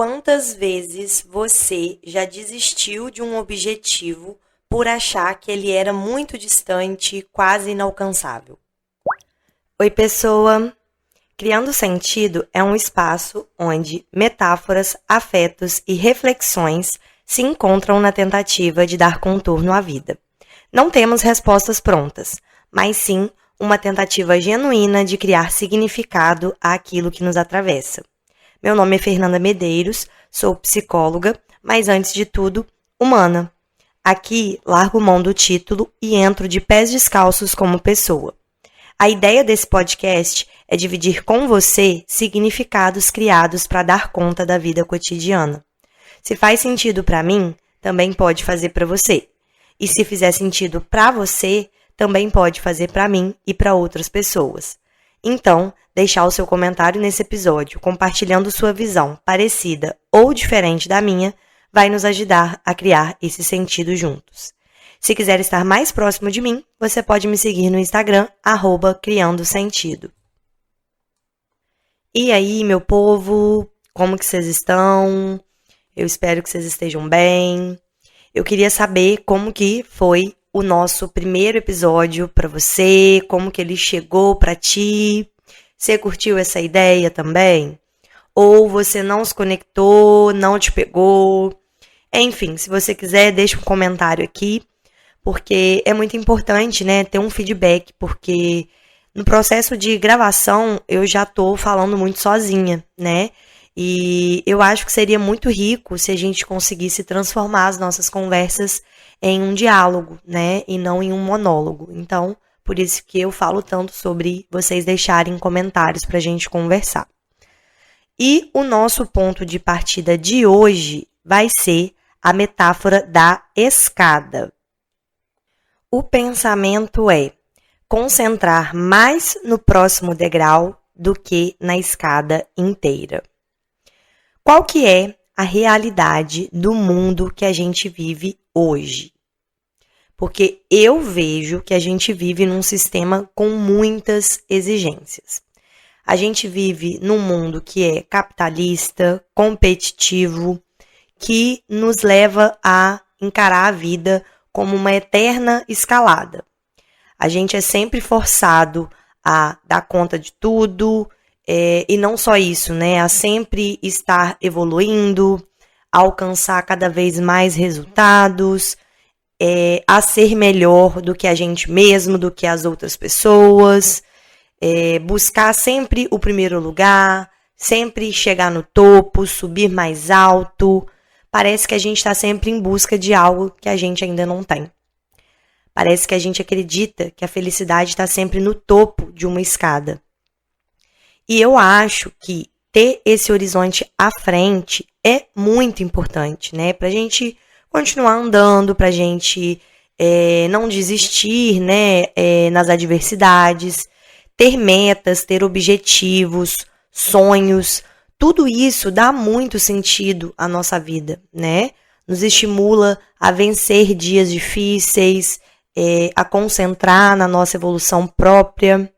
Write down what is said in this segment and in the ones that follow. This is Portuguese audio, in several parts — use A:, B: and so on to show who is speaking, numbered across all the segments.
A: Quantas vezes você já desistiu de um objetivo por achar que ele era muito distante, quase inalcançável? Oi, pessoa! Criando Sentido é um espaço onde metáforas, afetos e reflexões se encontram na tentativa de dar contorno à vida. Não temos respostas prontas, mas sim uma tentativa genuína de criar significado àquilo que nos atravessa. Meu nome é Fernanda Medeiros, sou psicóloga, mas antes de tudo, humana. Aqui, largo mão do título e entro de pés descalços como pessoa. A ideia desse podcast é dividir com você significados criados para dar conta da vida cotidiana. Se faz sentido para mim, também pode fazer para você. E se fizer sentido para você, também pode fazer para mim e para outras pessoas. Então, deixar o seu comentário nesse episódio, compartilhando sua visão parecida ou diferente da minha, vai nos ajudar a criar esse sentido juntos. Se quiser estar mais próximo de mim, você pode me seguir no Instagram, @criandosentido. E aí, meu povo, como que vocês estão? Eu espero que vocês estejam bem. Eu queria saber como que foi o nosso primeiro episódio para você, como que ele chegou para ti. Você curtiu essa ideia também? Ou você não se conectou, não te pegou? Enfim, se você quiser, deixa um comentário aqui, porque é muito importante, né, ter um feedback, porque no processo de gravação eu já tô falando muito sozinha, né? E eu acho que seria muito rico se a gente conseguisse transformar as nossas conversas em um diálogo, né? E não em um monólogo. Então, por isso que eu falo tanto sobre vocês deixarem comentários pra gente conversar. E o nosso ponto de partida de hoje vai ser a metáfora da escada. O pensamento é concentrar mais no próximo degrau do que na escada inteira. Qual que é a realidade do mundo que a gente vive hoje? Porque eu vejo que a gente vive num sistema com muitas exigências. A gente vive num mundo que é capitalista, competitivo, que nos leva a encarar a vida como uma eterna escalada. A gente é sempre forçado a dar conta de tudo, e não só isso, né? A sempre estar evoluindo, a alcançar cada vez mais resultados, a ser melhor do que a gente mesmo, do que as outras pessoas, buscar sempre o primeiro lugar, sempre chegar no topo, subir mais alto. Parece que a gente está sempre em busca de algo que a gente ainda não tem. Parece que a gente acredita que a felicidade está sempre no topo de uma escada. E eu acho que ter esse horizonte à frente é muito importante, né? Pra gente continuar andando, pra gente não desistir, né? Nas adversidades, ter metas, ter objetivos, sonhos. Tudo isso dá muito sentido à nossa vida, né? Nos estimula a vencer dias difíceis, a concentrar na nossa evolução própria.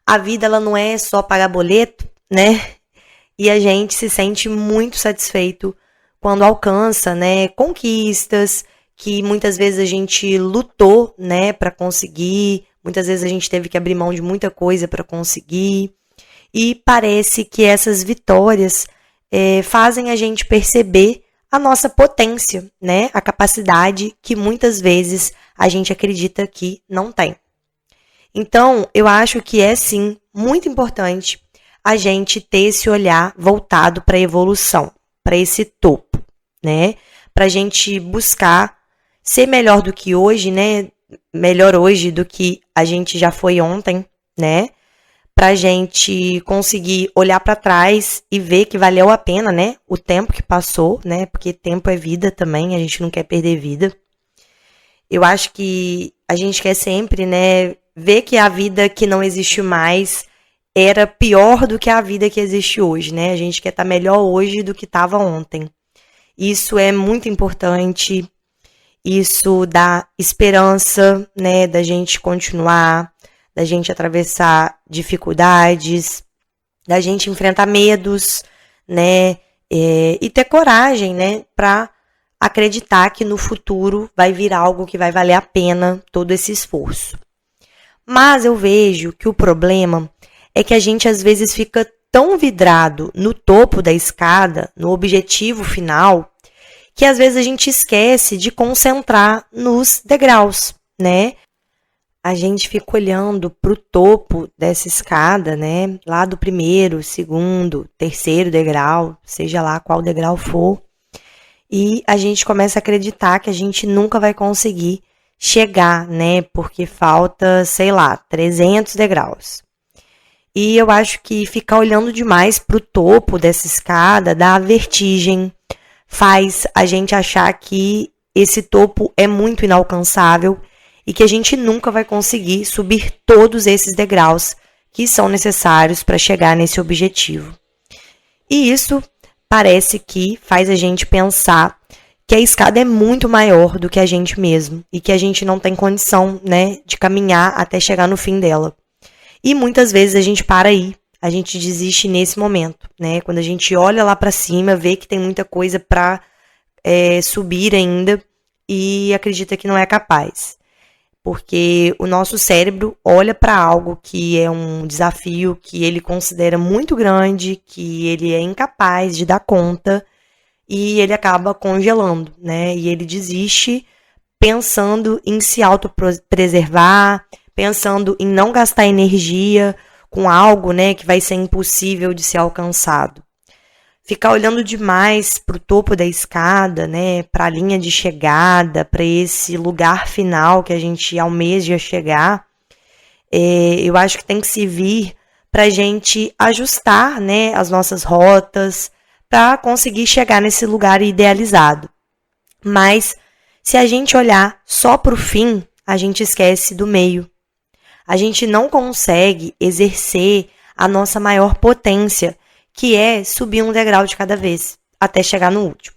A: A vida ela não é só pagar boleto, né? E a gente se sente muito satisfeito quando alcança, né, conquistas que muitas vezes a gente lutou, né, para conseguir. Muitas vezes a gente teve que abrir mão de muita coisa para conseguir. E parece que essas vitórias fazem a gente perceber a nossa potência, né? A capacidade que muitas vezes a gente acredita que não tem. Então, eu acho que é sim muito importante a gente ter esse olhar voltado para a evolução, para esse topo, né? Para a gente buscar ser melhor do que hoje, né? Melhor hoje do que a gente já foi ontem, né? Para a gente conseguir olhar para trás e ver que valeu a pena, né? O tempo que passou, né? Porque tempo é vida também, a gente não quer perder vida. Eu acho que a gente quer sempre, né? Ver que a vida que não existe mais era pior do que a vida que existe hoje, né? A gente quer estar melhor hoje do que estava ontem. Isso é muito importante, isso dá esperança, né? Da gente continuar, da gente atravessar dificuldades, da gente enfrentar medos, né? e ter coragem, né, para acreditar que no futuro vai vir algo que vai valer a pena todo esse esforço. Mas eu vejo que o problema é que a gente às vezes fica tão vidrado no topo da escada, no objetivo final, que às vezes a gente esquece de concentrar nos degraus, né? A gente fica olhando para o topo dessa escada, né? Lá do primeiro, segundo, terceiro degrau, seja lá qual degrau for, e a gente começa a acreditar que a gente nunca vai conseguir chegar, né? Porque falta, sei lá, 300 degraus. E eu acho que ficar olhando demais para o topo dessa escada dá vertigem, faz a gente achar que esse topo é muito inalcançável e que a gente nunca vai conseguir subir todos esses degraus que são necessários para chegar nesse objetivo. E isso parece que faz a gente pensar que a escada é muito maior do que a gente mesmo e que a gente não tem condição, né, de caminhar até chegar no fim dela. E muitas vezes a gente para aí, a gente desiste nesse momento, né? Quando a gente olha lá para cima, vê que tem muita coisa para subir ainda e acredita que não é capaz. Porque o nosso cérebro olha para algo que é um desafio que ele considera muito grande, que ele é incapaz de dar conta e ele acaba congelando, né? E ele desiste pensando em se autopreservar, pensando em não gastar energia com algo, né, que vai ser impossível de ser alcançado. Ficar olhando demais para o topo da escada, né, para a linha de chegada, para esse lugar final que a gente almeja chegar, eu acho que tem que servir para a gente ajustar, né, as nossas rotas para conseguir chegar nesse lugar idealizado. Mas se a gente olhar só para o fim, a gente esquece do meio. A gente não consegue exercer a nossa maior potência, que é subir um degrau de cada vez, até chegar no último.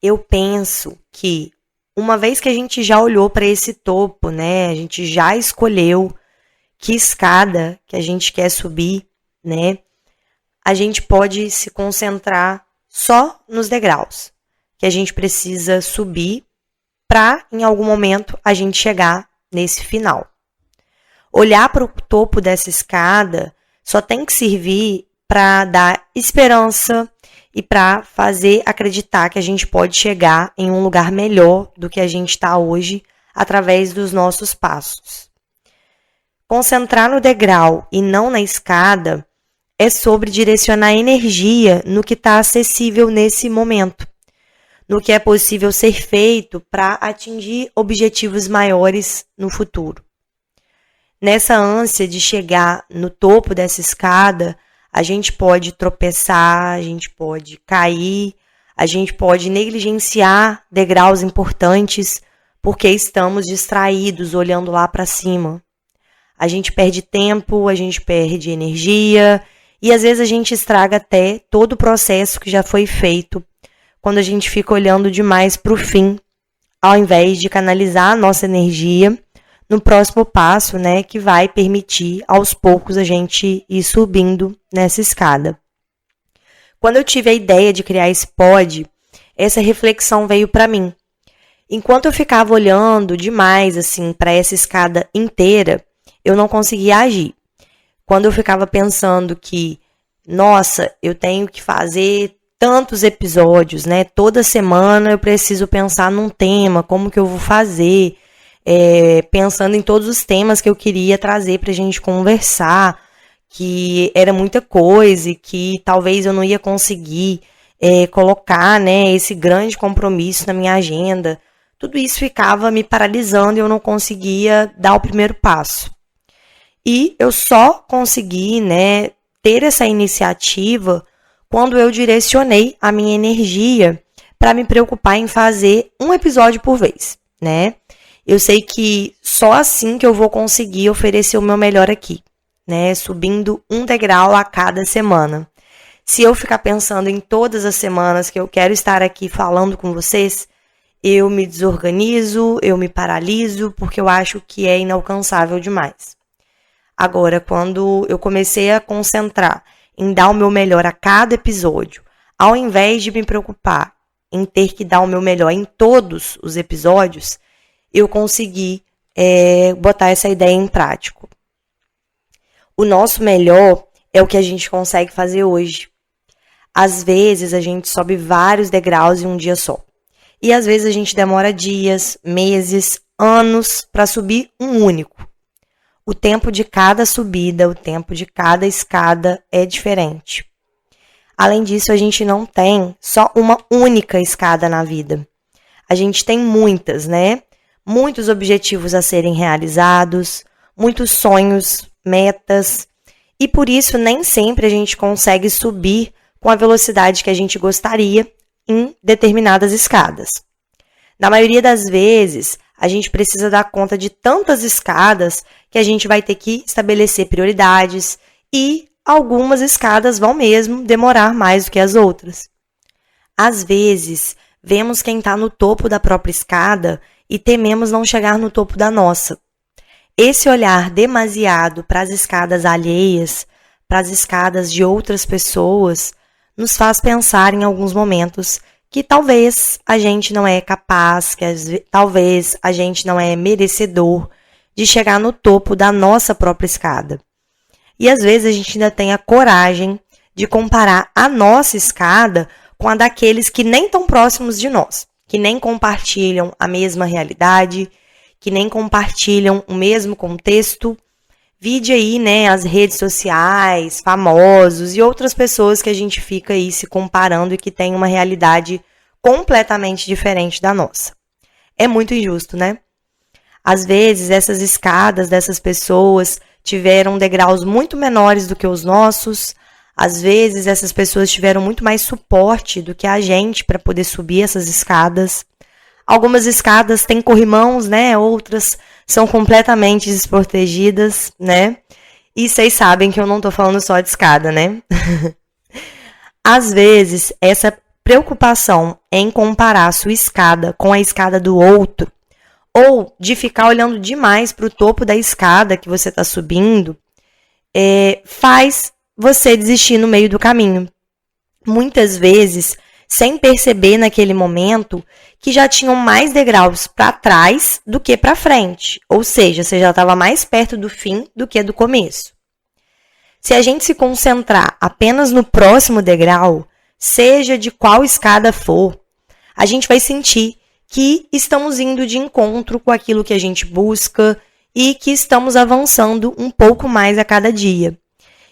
A: Eu penso que, uma vez que a gente já olhou para esse topo, né, a gente já escolheu que escada que a gente quer subir, né, a gente pode se concentrar só nos degraus que a gente precisa subir para, em algum momento, a gente chegar nesse final. Olhar para o topo dessa escada só tem que servir para dar esperança e para fazer acreditar que a gente pode chegar em um lugar melhor do que a gente está hoje através dos nossos passos. Concentrar no degrau e não na escada é sobre direcionar energia no que está acessível nesse momento, no que é possível ser feito para atingir objetivos maiores no futuro. Nessa ânsia de chegar no topo dessa escada, a gente pode tropeçar, a gente pode cair, a gente pode negligenciar degraus importantes porque estamos distraídos olhando lá para cima. A gente perde tempo, a gente perde energia e às vezes a gente estraga até todo o processo que já foi feito quando a gente fica olhando demais para o fim, ao invés de canalizar a nossa energia no próximo passo, né, que vai permitir aos poucos a gente ir subindo nessa escada. Quando eu tive a ideia de criar esse pod, essa reflexão veio para mim. Enquanto eu ficava olhando demais assim para essa escada inteira, eu não conseguia agir. Quando eu ficava pensando que, nossa, eu tenho que fazer tantos episódios, né? Toda semana eu preciso pensar num tema, como que eu vou fazer, pensando em todos os temas que eu queria trazer para a gente conversar, que era muita coisa e que talvez eu não ia conseguir colocar, né, esse grande compromisso na minha agenda. Tudo isso ficava me paralisando e eu não conseguia dar o primeiro passo. E eu só consegui, né, ter essa iniciativa quando eu direcionei a minha energia para me preocupar em fazer um episódio por vez, né? Eu sei que só assim que eu vou conseguir oferecer o meu melhor aqui, né? Subindo um degrau a cada semana. Se eu ficar pensando em todas as semanas que eu quero estar aqui falando com vocês, eu me desorganizo, eu me paraliso, porque eu acho que é inalcançável demais. Agora, quando eu comecei a concentrar em dar o meu melhor a cada episódio, Ao invés de me preocupar em ter que dar o meu melhor em todos os episódios, eu consegui botar essa ideia em prática. O nosso melhor é o que a gente consegue fazer hoje. Às vezes a gente sobe vários degraus em um dia só. E às vezes a gente demora dias, meses, anos para subir um único. O tempo de cada subida, o tempo de cada escada é diferente. Além disso, a gente não tem só uma única escada na vida. A gente tem muitas, né? Muitos objetivos a serem realizados, muitos sonhos, metas. E por isso, nem sempre a gente consegue subir com a velocidade que a gente gostaria em determinadas escadas. Na maioria das vezes, a gente precisa dar conta de tantas escadas que a gente vai ter que estabelecer prioridades e algumas escadas vão mesmo demorar mais do que as outras. Às vezes, vemos quem está no topo da própria escada e tememos não chegar no topo da nossa. Esse olhar demasiado para as escadas alheias, para as escadas de outras pessoas, nos faz pensar em alguns momentos que talvez a gente não é capaz, talvez a gente não é merecedor de chegar no topo da nossa própria escada. E às vezes a gente ainda tem a coragem de comparar a nossa escada com a daqueles que nem tão próximos de nós, que nem compartilham a mesma realidade, que nem compartilham o mesmo contexto. Vide aí, né, as redes sociais, famosos e outras pessoas que a gente fica aí se comparando e que tem uma realidade completamente diferente da nossa. É muito injusto, né? Às vezes, essas escadas dessas pessoas tiveram degraus muito menores do que os nossos. Às vezes, essas pessoas tiveram muito mais suporte do que a gente para poder subir essas escadas. Algumas escadas têm corrimãos, né? Outras são completamente desprotegidas, né? E vocês sabem que eu não tô falando só de escada, né? Às vezes, essa preocupação em comparar a sua escada com a escada do outro, ou de ficar olhando demais para o topo da escada que você está subindo, faz você desistir no meio do caminho. Muitas vezes, sem perceber naquele momento que já tinham mais degraus para trás do que para frente. Ou seja, você já estava mais perto do fim do que do começo. Se a gente se concentrar apenas no próximo degrau, seja de qual escada for, a gente vai sentir que estamos indo de encontro com aquilo que a gente busca e que estamos avançando um pouco mais a cada dia.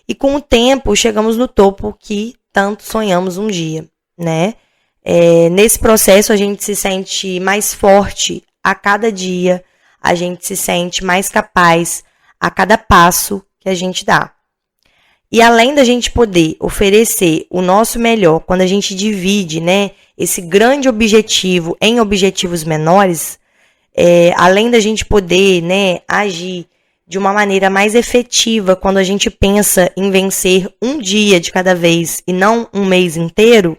A: E com o tempo, chegamos no topo que tanto sonhamos um dia, né? Nesse processo, a gente se sente mais forte a cada dia, a gente se sente mais capaz a cada passo que a gente dá. E além da gente poder oferecer o nosso melhor, quando a gente divide, né, esse grande objetivo em objetivos menores, além da gente poder, né, agir de uma maneira mais efetiva quando a gente pensa em vencer um dia de cada vez e não um mês inteiro,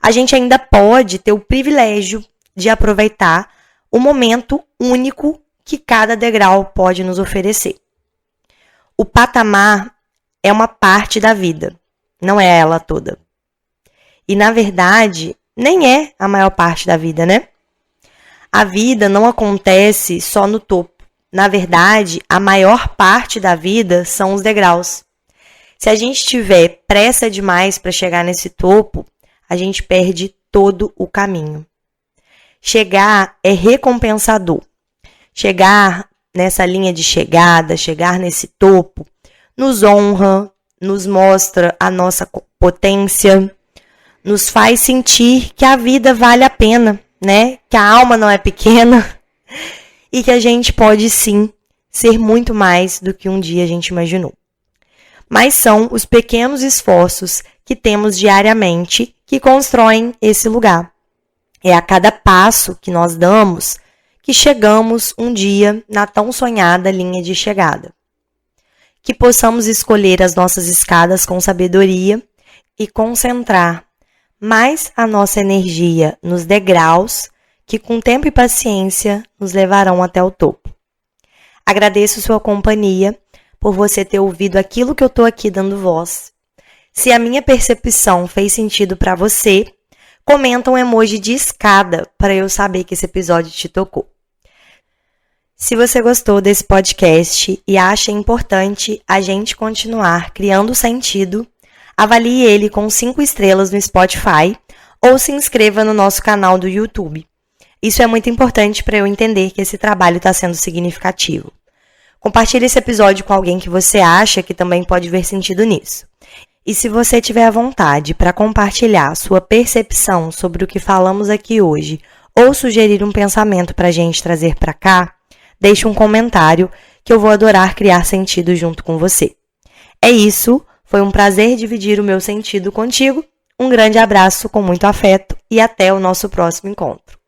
A: a gente ainda pode ter o privilégio de aproveitar o momento único que cada degrau pode nos oferecer. O patamar é uma parte da vida, não é ela toda. E, na verdade, nem é a maior parte da vida, né? A vida não acontece só no topo. Na verdade, a maior parte da vida são os degraus. Se a gente tiver pressa demais para chegar nesse topo, a gente perde todo o caminho. Chegar é recompensador. Chegar nessa linha de chegada, chegar nesse topo, nos honra, nos mostra a nossa potência, nos faz sentir que a vida vale a pena, né? Que a alma não é pequena e que a gente pode sim ser muito mais do que um dia a gente imaginou. Mas são os pequenos esforços que temos diariamente que constroem esse lugar. É a cada passo que nós damos que chegamos um dia na tão sonhada linha de chegada. Que possamos escolher as nossas escadas com sabedoria e concentrar mais a nossa energia nos degraus que com tempo e paciência nos levarão até o topo. Agradeço sua companhia por você ter ouvido aquilo que eu estou aqui dando voz. Se a minha percepção fez sentido para você, comenta um emoji de escada para eu saber que esse episódio te tocou. Se você gostou desse podcast e acha importante a gente continuar criando sentido, avalie ele com 5 estrelas no Spotify ou se inscreva no nosso canal do YouTube. Isso é muito importante para eu entender que esse trabalho está sendo significativo. Compartilhe esse episódio com alguém que você acha que também pode ver sentido nisso. E se você tiver a vontade para compartilhar sua percepção sobre o que falamos aqui hoje ou sugerir um pensamento para a gente trazer para cá, deixe um comentário que eu vou adorar criar sentido junto com você. É isso, foi um prazer dividir o meu sentido contigo. Um grande abraço com muito afeto e até o nosso próximo encontro.